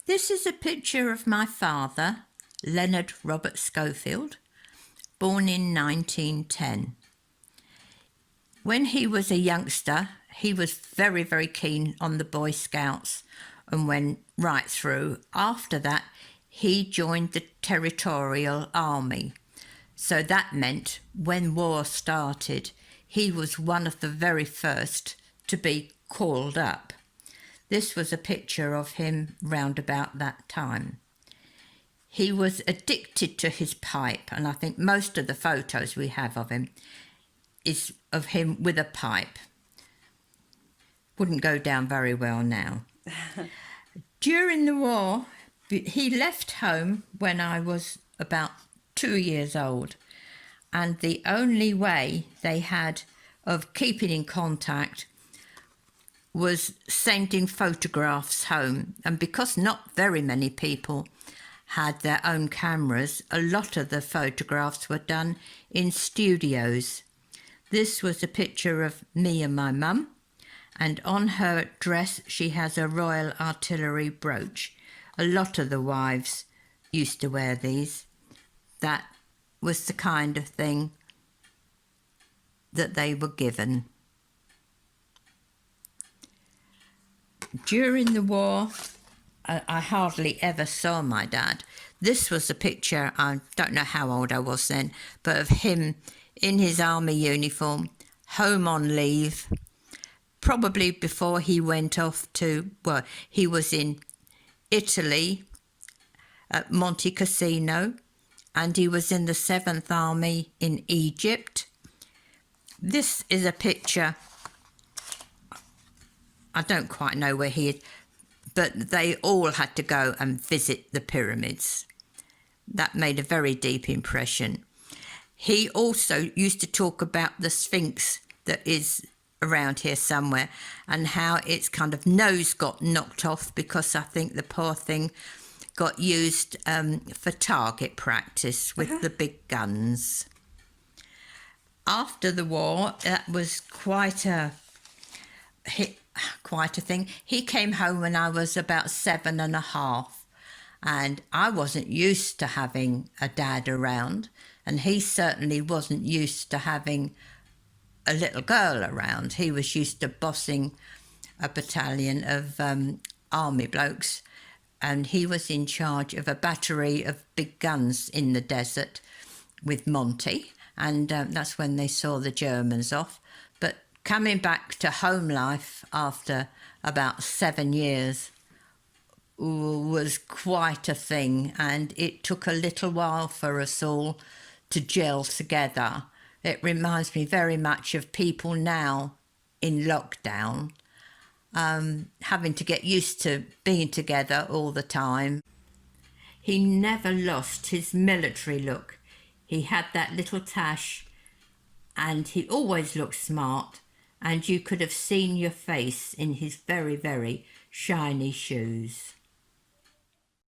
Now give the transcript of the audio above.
This is a picture of my father, Leonard Robert Schofield, born in 1910. When he was a youngster, he was very, very keen on the Boy Scouts and went right through. After that, he joined the Territorial Army. So that meant when war started, he was one of the very first to be called up. This was a picture of him round about that time. He was addicted to his pipe, and I think most of the photos we have of him is of him with a pipe. Wouldn't go down very well now. During the war, he left home when I was about 2 years old, and the only way they had of keeping in contact was sending photographs home. And because not very many people had their own cameras, a lot of the photographs were done in studios. This was a picture of me and my mum, and on her dress she has a Royal Artillery brooch. A lot of the wives used to wear these. That was the kind of thing that they were given. During the war, I hardly ever saw my dad. This was a picture, I don't know how old I was then, but of him in his army uniform, home on leave, probably before he went off to, well, he was in Italy at Monte Cassino, and he was in the 7th Army in Egypt. This is a picture, I don't quite know where he is, but they all had to go and visit the pyramids. That made a very deep impression. He also used to talk about the Sphinx that is around here somewhere, and how its kind of nose got knocked off because I think the poor thing got used for target practice with the big guns. After the war, that was quite a thing. He came home when I was about 7.5, and I wasn't used to having a dad around, and he certainly wasn't used to having a little girl around. He was used to bossing a battalion of army blokes, and he was in charge of a battery of big guns in the desert with Monty, and that's when they saw the Germans off. But coming back to home life after about 7 years was quite a thing, and it took a little while for us all to gel together. It reminds me very much of people now in lockdown, having to get used to being together all the time. He never lost his military look. He had that little tash, and he always looked smart, and you could have seen your face in his very, very shiny shoes.